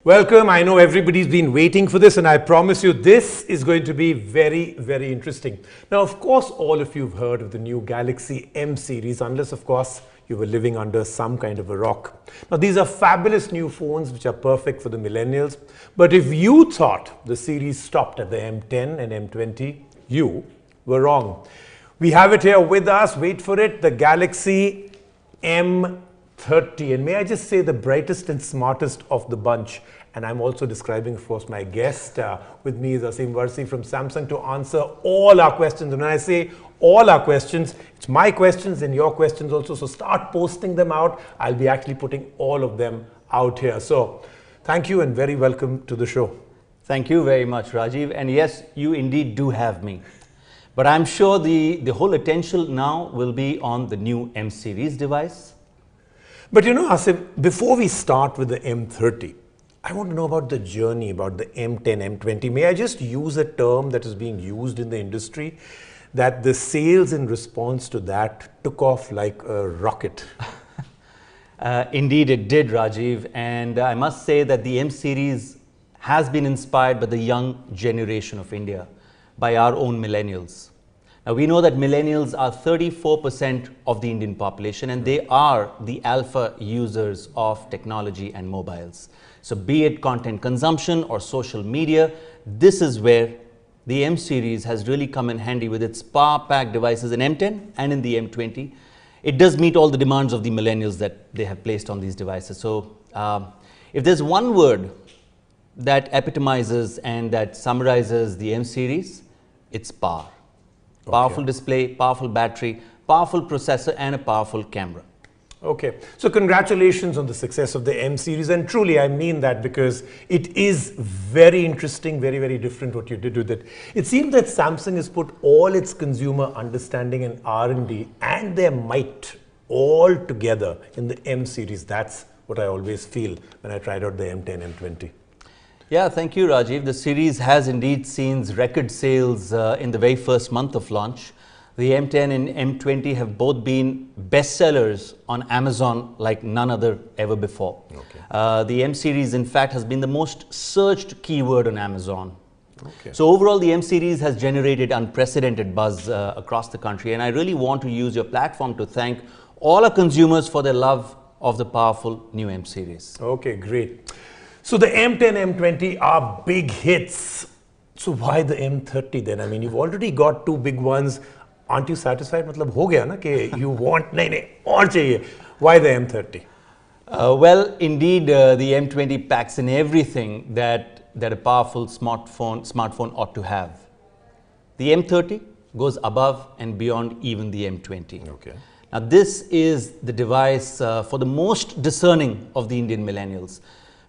Welcome. I know everybody's been waiting for this, and I promise you this is going to be very, very interesting. Now, of course, all of you have heard of the new Galaxy M series, unless, of course, you were living under some kind of a rock. Now, these are fabulous new phones which are perfect for the millennials. But if you thought the series stopped at the M10 and M20, you were wrong. We have it here with us. Wait for it. The Galaxy M30, and may I just say the brightest and smartest of the bunch. And I'm also describing, of course, my guest. With me is Asim Varsi from Samsung to answer all our questions. And when I say all our questions, it's my questions and your questions also. So start posting them out. I'll be actually putting all of them out here. So thank you and very welcome to the show. Thank you very much, Rajiv. And yes, you indeed do have me. But I'm sure the whole attention now will be on the new M series device. But you know, Asim, before we start with the M30, I want to know about the journey, about the M10, M20. May I just use a term that is being used in the industry, that the sales in response to that took off like a rocket? Indeed, it did, Rajiv. And I must say that the M series has been inspired by the young generation of India, by our own millennials. Now, we know that millennials are 34% of the Indian population, and they are the alpha users of technology and mobiles. So be it content consumption or social media, this is where the M series has really come in handy with its power-packed devices in M10 and in the M20. It does meet all the demands of the millennials that they have placed on these devices. So if there's one word that epitomizes and that summarizes the M series, it's power. Powerful display, powerful battery, powerful processor, and a powerful camera. Okay, so congratulations on the success of the M series, and truly I mean that because it is very interesting, very, very different what you did with it. It seems that Samsung has put all its consumer understanding and R&D and their might all together in the M series. That's what I always feel when I tried out the M10, M20. Yeah, thank you, Rajiv. The series has indeed seen record sales in the very first month of launch. The M10 and M20 have both been bestsellers on Amazon like none other ever before. Okay. The M series, in fact, has been the most searched keyword on Amazon. Okay. So overall, the M series has generated unprecedented buzz across the country, and I really want to use your platform to thank all our consumers for their love of the powerful new M series. Okay, great. So the M10, M20 are big hits. So why the M30 then? I mean, you've already got two big ones. Aren't you satisfied? Matlab ho gaya na ke you want nahi aur chahiye. Why the M30? Well, indeed, the M20 packs in everything that a powerful smartphone ought to have. The M30 goes above and beyond even the M20. Okay. Now, this is the device for the most discerning of the Indian millennials.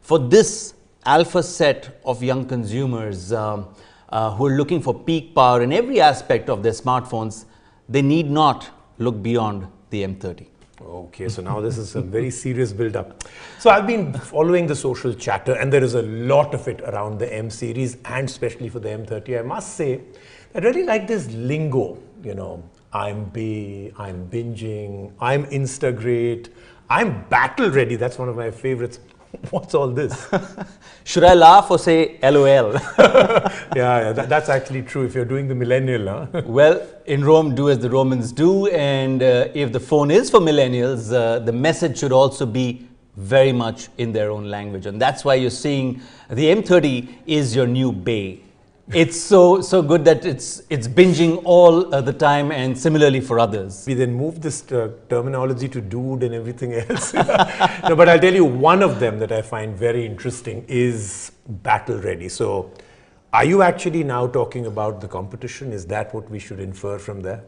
For this alpha set of young consumers who are looking for peak power in every aspect of their smartphones, they need not look beyond the M30. Okay, so now this is a very serious build-up. So I've been following the social chatter, and there is a lot of it around the M series, and especially for the M30. I must say, I really like this lingo, you know, I'm binging, I'm Instagreat, I'm battle ready. That's one of my favorites. What's all this? Should I laugh or say LOL? Yeah, that's actually true if you're doing the millennial. Huh? Well, in Rome, do as the Romans do. And if the phone is for millennials, the message should also be very much in their own language. And that's why you're seeing the M30 is your new bae. It's so good that it's binging all the time, and similarly for others. We then moved this terminology to dude and everything else. No, but I'll tell you one of them that I find very interesting is battle ready. So are you actually now talking about the competition? Is that what we should infer from there?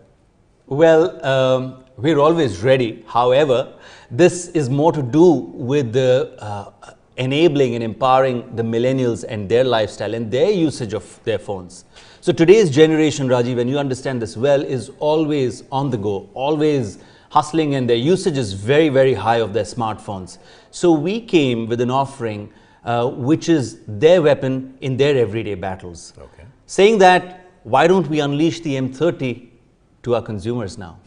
Well, we're always ready. However, this is more to do with the enabling and empowering the millennials and their lifestyle and their usage of their phones. So today's generation, Rajiv, and you understand this well, is always on the go, always hustling, and their usage is very, very high of their smartphones. So we came with an offering which is their weapon in their everyday battles. Okay. Saying that, why don't we unleash the M30 to our consumers now?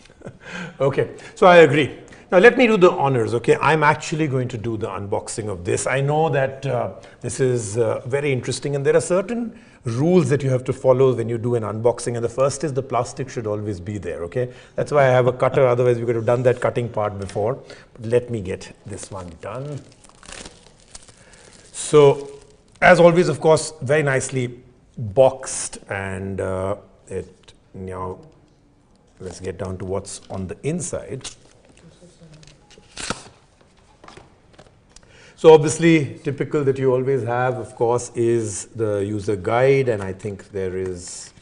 Okay, so I agree. Now let me do the honors, okay? I'm actually going to do the unboxing of this. I know that this is very interesting, and there are certain rules that you have to follow when you do an unboxing, and the first is the plastic should always be there, okay? That's why I have a cutter, otherwise we could have done that cutting part before. But let me get this one done. So, as always, of course, very nicely boxed, and now let's get down to what's on the inside. So obviously, typical that you always have, of course, is the user guide, and I think there is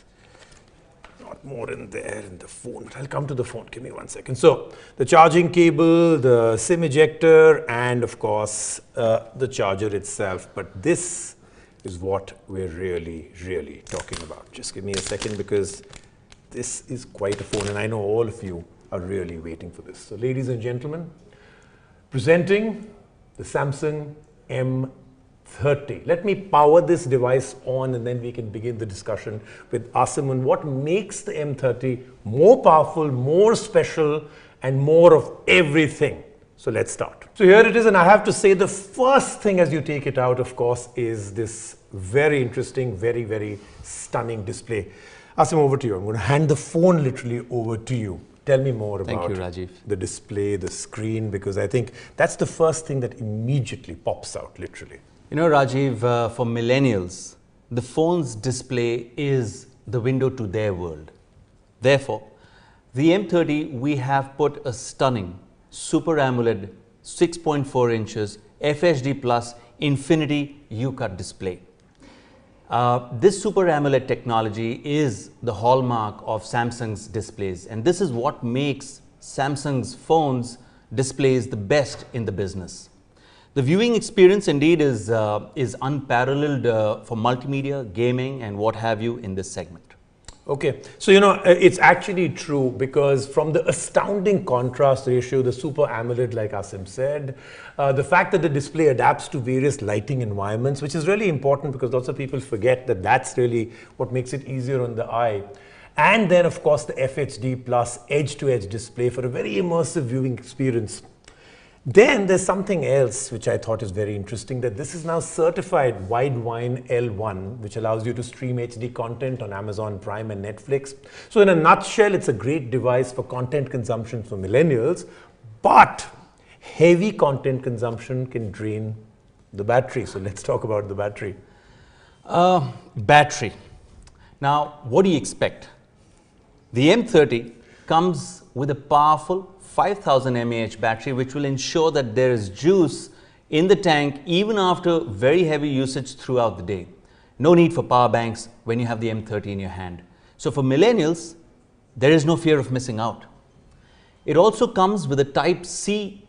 not more in there in the phone, but I'll come to the phone. Give me 1 second. So the charging cable, the SIM ejector, and of course, the charger itself. But this is what we're really talking about. Just give me a second, because this is quite a phone, and I know all of you are really waiting for this. So ladies and gentlemen, presenting the Samsung M30. Let me power this device on, and then we can begin the discussion with Asim on what makes the M30 more powerful, more special, and more of everything. So let's start. So here it is, and I have to say the first thing as you take it out, of course, is this very interesting, very stunning display. Asim, over to you. I'm going to hand the phone literally over to you. Tell me more about the display, the screen, because I think that's the first thing that immediately pops out, literally. You know, Rajiv, for millennials, the phone's display is the window to their world. Therefore, the M30, we have put a stunning Super AMOLED 6.4 inches FHD Plus Infinity U-Cut display. This Super AMOLED technology is the hallmark of Samsung's displays, and this is what makes Samsung's phones displays the best in the business. The viewing experience indeed is unparalleled for multimedia, gaming, and what have you in this segment. Okay, so you know, it's actually true, because from the astounding contrast ratio, the Super AMOLED, like Asim said, the fact that the display adapts to various lighting environments, which is really important, because lots of people forget that that's really what makes it easier on the eye. And then, of course, the FHD Plus edge-to-edge display for a very immersive viewing experience. Then there's something else which I thought is very interesting, that this is now certified Widevine L1, which allows you to stream HD content on Amazon Prime and Netflix. So in a nutshell, it's a great device for content consumption for millennials, but heavy content consumption can drain the battery. So let's talk about the battery. Battery. Now, what do you expect? The M30 comes with a powerful 5000 mAh battery, which will ensure that there is juice in the tank even after very heavy usage throughout the day. No need for power banks when you have the M30 in your hand. So for millennials, there is no fear of missing out. It also comes with a Type-C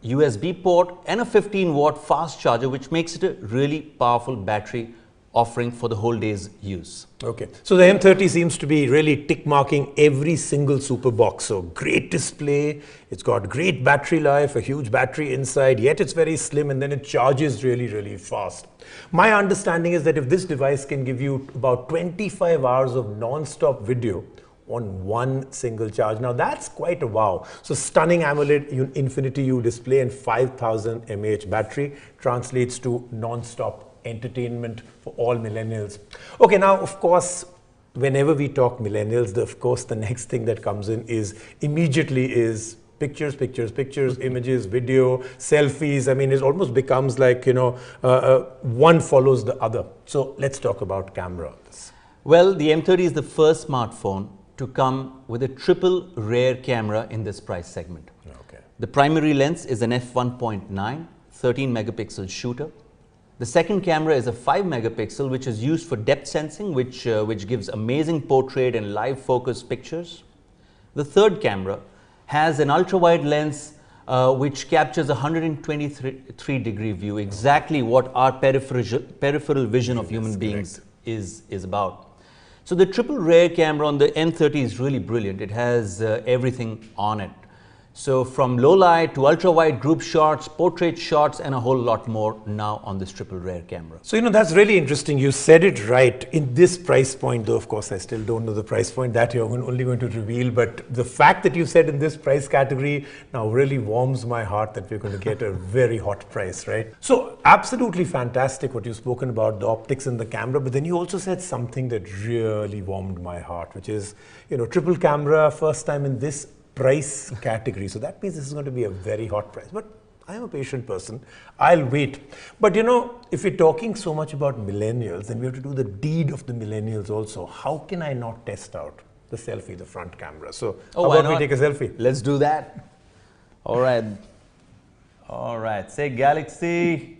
USB port and a 15-watt fast charger, which makes it a really powerful battery offering for the whole day's use. Okay, so the M30 seems to be really tick marking every single super box. So great display, it's got great battery life, a huge battery inside, yet it's very slim, and then it charges really fast. My understanding is that if this device can give you about 25 hours of non-stop video on one single charge, now that's quite a wow. So stunning AMOLED Infinity U display and 5000 mAh battery translates to non-stop entertainment for all millennials. Okay, now of course, whenever we talk millennials, of course the next thing that comes in is immediately is pictures, images, video, selfies. I mean, it almost becomes like, you know, one follows the other. So let's talk about camera. Well, the M30 is the first smartphone to come with a triple rear camera in this price segment. Okay. The primary lens is an f1.9 13 megapixel shooter. The second camera is a 5 megapixel, which is used for depth sensing, which gives amazing portrait and live focus pictures. The third camera has an ultra-wide lens which captures a 123-degree view, exactly what our peripheral vision of human beings is about. So the triple rear camera on the M30 is really brilliant. It has everything on it. So from low light to ultra wide group shots, portrait shots, and a whole lot more now on this triple rare camera. So, that's really interesting. You said it right. In this price point, though, of course, I still don't know the price point that you're only going to reveal. But the fact that you said in this price category now really warms my heart that we're going to get a very hot price, right? So, absolutely fantastic what you've spoken about, the optics in the camera. But then you also said something that really warmed my heart, which is, triple camera, first time in this price category. So that means this is going to be a very hot price. But I am a patient person. I'll wait. But if we're talking so much about millennials, then we have to do the deed of the millennials also. How can I not test out the selfie, the front camera? So how about we take a selfie? Let's do that. All right. All right. Say Galaxy.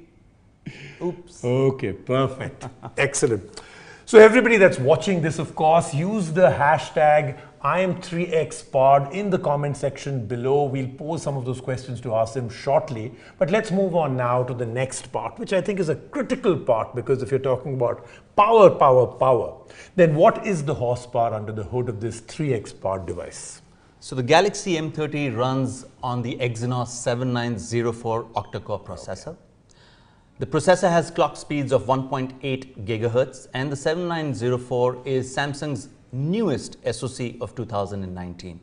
Oops. Okay, perfect. Excellent. So everybody that's watching this, of course, use the hashtag IM3XPod in the comment section below. We'll pose some of those questions to ask them shortly. But let's move on now to the next part, which I think is a critical part, because if you're talking about power, then what is the horsepower under the hood of this 3XPod device? So the Galaxy M30 runs on the Exynos 7904 octa-core processor. Okay. The processor has clock speeds of 1.8 gigahertz, and the 7904 is Samsung's newest SoC of 2019.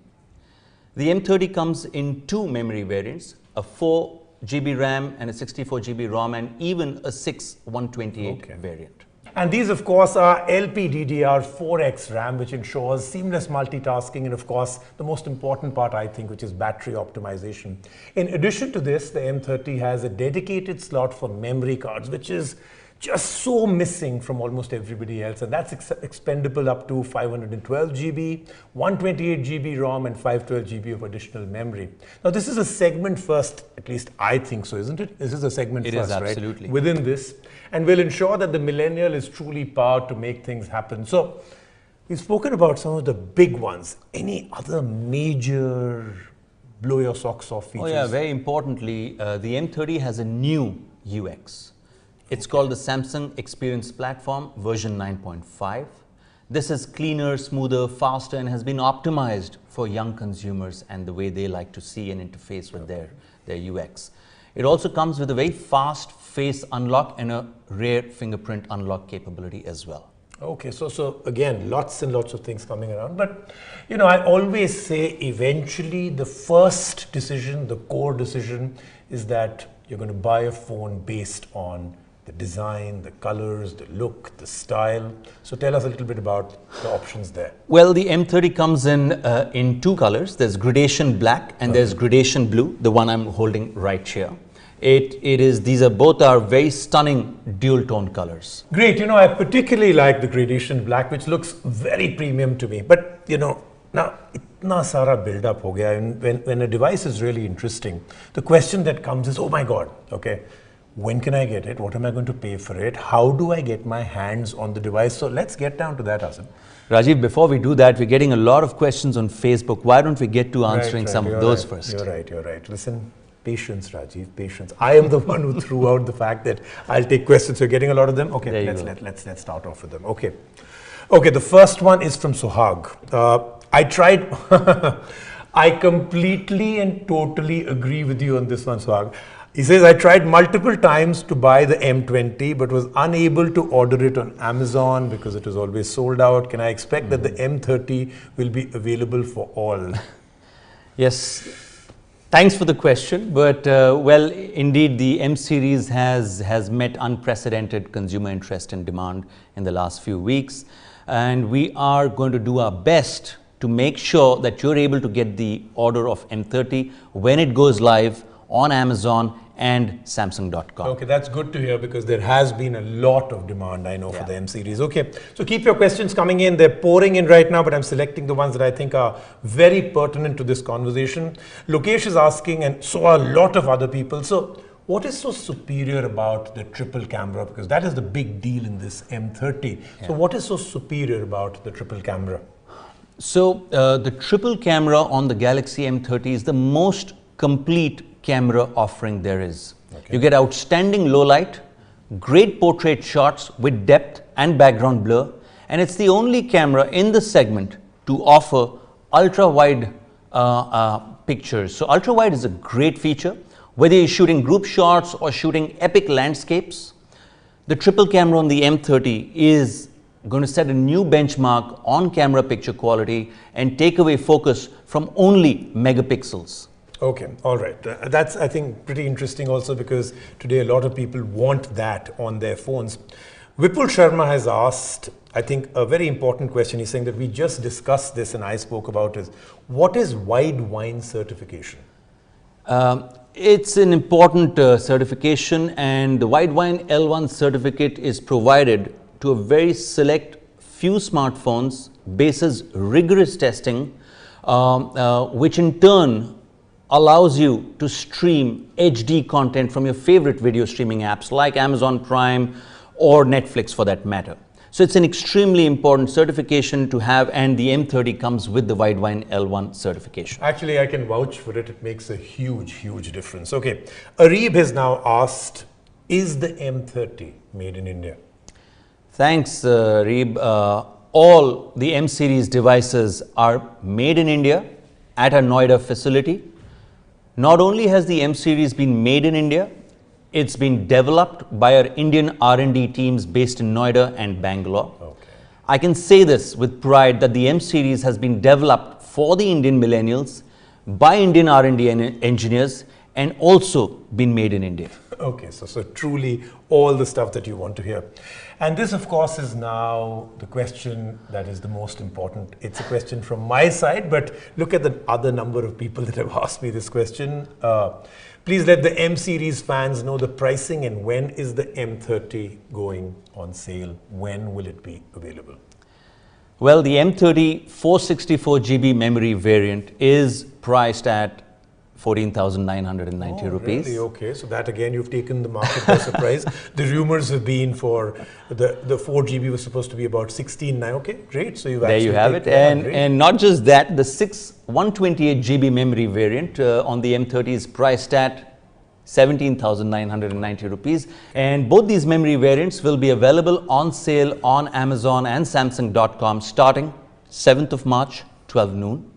The M30 comes in two memory variants, a 4 GB RAM and a 64 GB ROM, and even a 6 128 variant. And these, of course, are LPDDR4X RAM, which ensures seamless multitasking, and of course, the most important part, I think, which is battery optimization. In addition to this, the M30 has a dedicated slot for memory cards, which is just so missing from almost everybody else, and that's expendable up to 512 GB, 128 GB ROM, and 512 GB of additional memory. Now, this is a segment first, at least I think so, isn't it? This is a segment first, right? It is, absolutely. Within this, and will ensure that the millennial is truly powered to make things happen. So, we've spoken about some of the big ones. Any other major blow your socks off features? Oh yeah, very importantly, the M30 has a new UX. It's called the Samsung Experience Platform version 9.5. This is cleaner, smoother, faster, and has been optimized for young consumers and the way they like to see and interface with their UX. It also comes with a very fast face unlock and a rear fingerprint unlock capability as well. Okay, so again, lots and lots of things coming around. But, I always say eventually the first decision, the core decision, is that you're going to buy a phone based on the design, the colors, the look, the style. So tell us a little bit about the options there. Well, the M30 comes in two colors. There's gradation black and there's gradation blue, the one I'm holding right here. These are both very stunning dual tone colors. Great. I particularly like the gradation black, which looks very premium to me. But, now itna sara build up ho gaya. And when a device is really interesting, the question that comes is, oh my God, okay, when can I get it? What am I going to pay for it? How do I get my hands on the device? So let's get down to that, Asim. Rajiv, before we do that, we're getting a lot of questions on Facebook. Why don't we get to answering some of those first? You're right. Listen, patience, Rajiv, patience. I am the one who threw out the fact that I'll take questions. You're getting a lot of them? Okay, let's start off with them. Okay, the first one is from Suhag. I tried, I completely and totally agree with you on this one, Suhag. He says, I tried multiple times to buy the M20, but was unable to order it on Amazon because it was always sold out. Can I expect that the M30 will be available for all? Yes. Thanks for the question. But, well, indeed, the M series has met unprecedented consumer interest and demand in the last few weeks. And we are going to do our best to make sure that you're able to get the order of M30 when it goes live on Amazon and Samsung.com. Okay, that's good to hear because there has been a lot of demand, I know, for the M series. Okay, so keep your questions coming in. They're pouring in right now, but I'm selecting the ones that I think are very pertinent to this conversation. Lokesh is asking, and so are a lot of other people. So what is so superior about the triple camera? Because that is the big deal in this M30. So what is so superior about the triple camera? So the triple camera on the Galaxy M30 is the most complete camera offering there is. Okay. You get outstanding low light, great portrait shots with depth and background blur, and it's the only camera in the segment to offer ultra wide pictures. So ultra wide is a great feature, whether you're shooting group shots or shooting epic landscapes. The triple camera on the M30 is going to set a new benchmark on camera picture quality and take away focus from only megapixels. Okay, all right. That's, I think, pretty interesting also, because today a lot of people want that on their phones. Vipul Sharma has asked, I think, a very important question. He's saying that we just discussed this and I spoke about it. What is Widevine certification? It's an important certification, and the Widevine L1 certificate is provided to a very select few smartphones, bases rigorous testing, which in turn allows you to stream HD content from your favorite video streaming apps like Amazon Prime or Netflix for that matter. So it's an extremely important certification to have, and the M30 comes with the Widevine L1 certification. Actually, I can vouch for it. It makes a huge, huge difference. Okay, Areeb has now asked, is the M30 made in India? Thanks, Reeb. All the M series devices are made in India at our Noida facility. Not only has the M series been made in India, it's been developed by our Indian R&D teams based in Noida and Bangalore. Okay. I can say this with pride that the M series has been developed for the Indian millennials by Indian R&D engineers and also been made in India. Okay, so truly all the stuff that you want to hear. And this, of course, is now the question that is the most important. It's a question from my side, but look at the other number of people that have asked me this question. Please let the M series fans know the pricing, and when is the M30 going on sale? When will it be available? Well, the M30 464 GB memory variant is priced at 14,990 rupees. Really? Okay, so that again, you've taken the market by surprise. The rumors have been for the 4 GB was supposed to be about 16. Okay, great. So there you have it. And not just that, the 128 GB memory variant on the M30 is priced at 17,990 rupees. And both these memory variants will be available on sale on Amazon and Samsung.com starting 7th of March, 12 noon.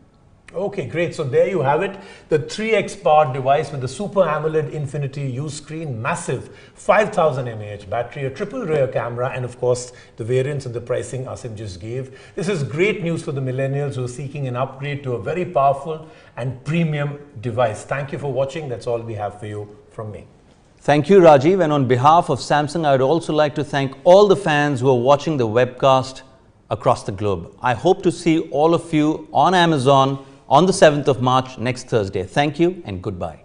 Okay, great. So there you have it. The 3x powered device with the Super Amoled Infinity U screen, massive 5000 mAh battery, a triple rear camera, and of course the variants and the pricing Asim just gave. This is great news for the millennials who are seeking an upgrade to a very powerful and premium device. Thank you for watching. That's all we have for you from me. Thank you, Rajiv. And on behalf of Samsung, I would also like to thank all the fans who are watching the webcast across the globe. I hope to see all of you on Amazon on the 7th of March next Thursday. Thank you and goodbye.